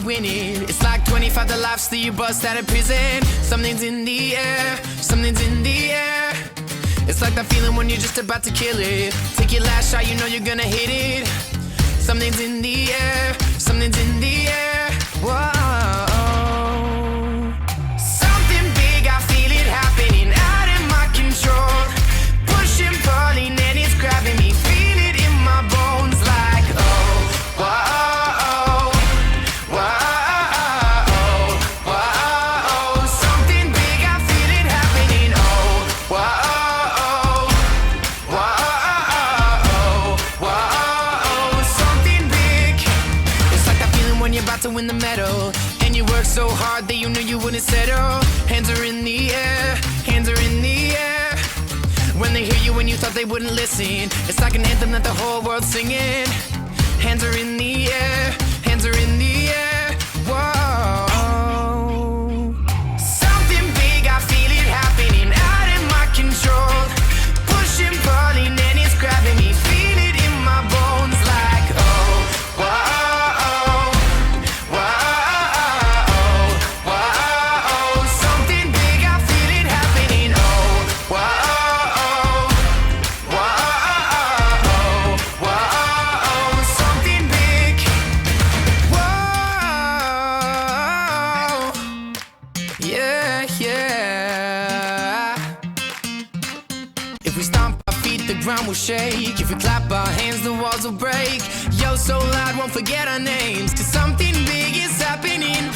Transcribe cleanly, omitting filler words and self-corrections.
winning. It's like 25 to life, still you bust out of prison. Something's in the air, something's in the air. It's like that feeling when you're just about to kill it. Take your last shot, you know you're gonna hit it. Something's in the air, something's in the air. Whoa. Something big, I feel it happening out of my control. Pushing, pulling, and it's grabbing me. Feel it in my bones like, oh, whoa, whoa, whoa. Something big, I feel it happening. Oh, whoa, whoa. Something big. It's like that feeling when you're about to win the medal, and you work so hard that you knew you wouldn't settle. Hands are in the air, hands are in the air. When they hear you when you thought they wouldn't listen, it's like an anthem that the whole world's singing. Hands are in the air, hands are in the air. Whoa. Something big, I feel it happening out of my control. Pushing, pulling, and it's grabbing me. Feel it in my bones like, oh, whoa, whoa. Something big, I feel it happening. Oh, whoa. Something big. Whoa. Yeah, yeah. If we stomp our feet, the ground will shake. If we clap our hands, the walls will break. Yo, so loud, won't forget our names. 'Cause something big is happening.